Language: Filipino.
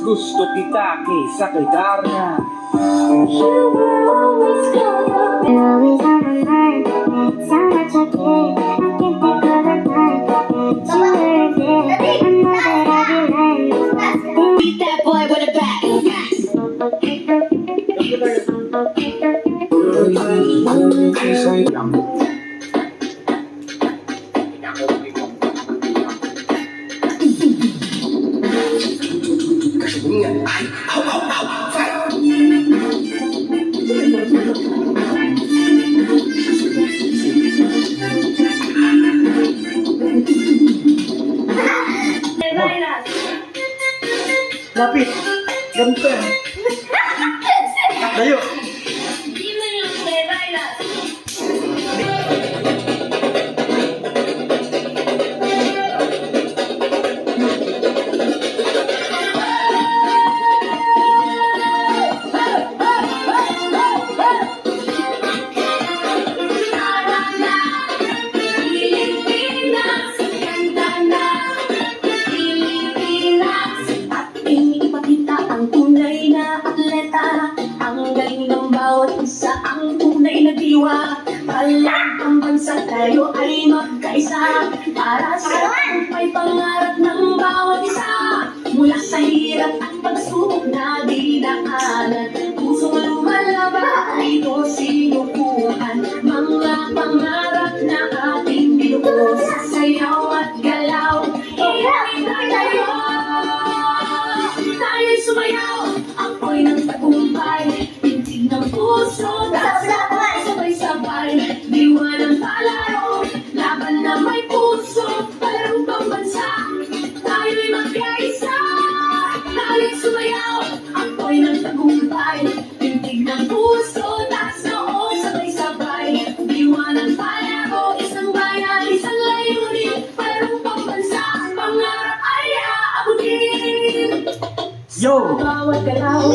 Gusto kita kaysa kay Darna. You were always good, always on my mind. It's how much I care. I can't think of a time that you were there. I know that I'll be lying. Beat that boy with a bat. Lapit! Ganito yan. Layo! Ang tunay na atleta, ang galing ng bawat isa, ang tunay na diwa. Palag ang bansa, tayo ay magkaisa, para sa may pangarap ng bawat isa. Mula sa hirap at pagsubok na dinaanan, pusong lumalaban, ito sinukuhan. Mga pangarap na ating binuo, sa sayaw at galaw, ihay na tayo. Tayo'y sumayaw, ako'y ng tagumpay, tintig ng puso, sabay-sabay, diwa ng palaro, laban na may puso, palarong pambansa, tayo'y magkaisa. Tayo'y sumayaw, ako'y ng tagumpay, tintig ng puso, taas noo, sabay-sabay, diwa ng palaro, isang bayan, isang layunin, palarong pambansa, pangarap ay aabutin. Yo! Bawat galaw,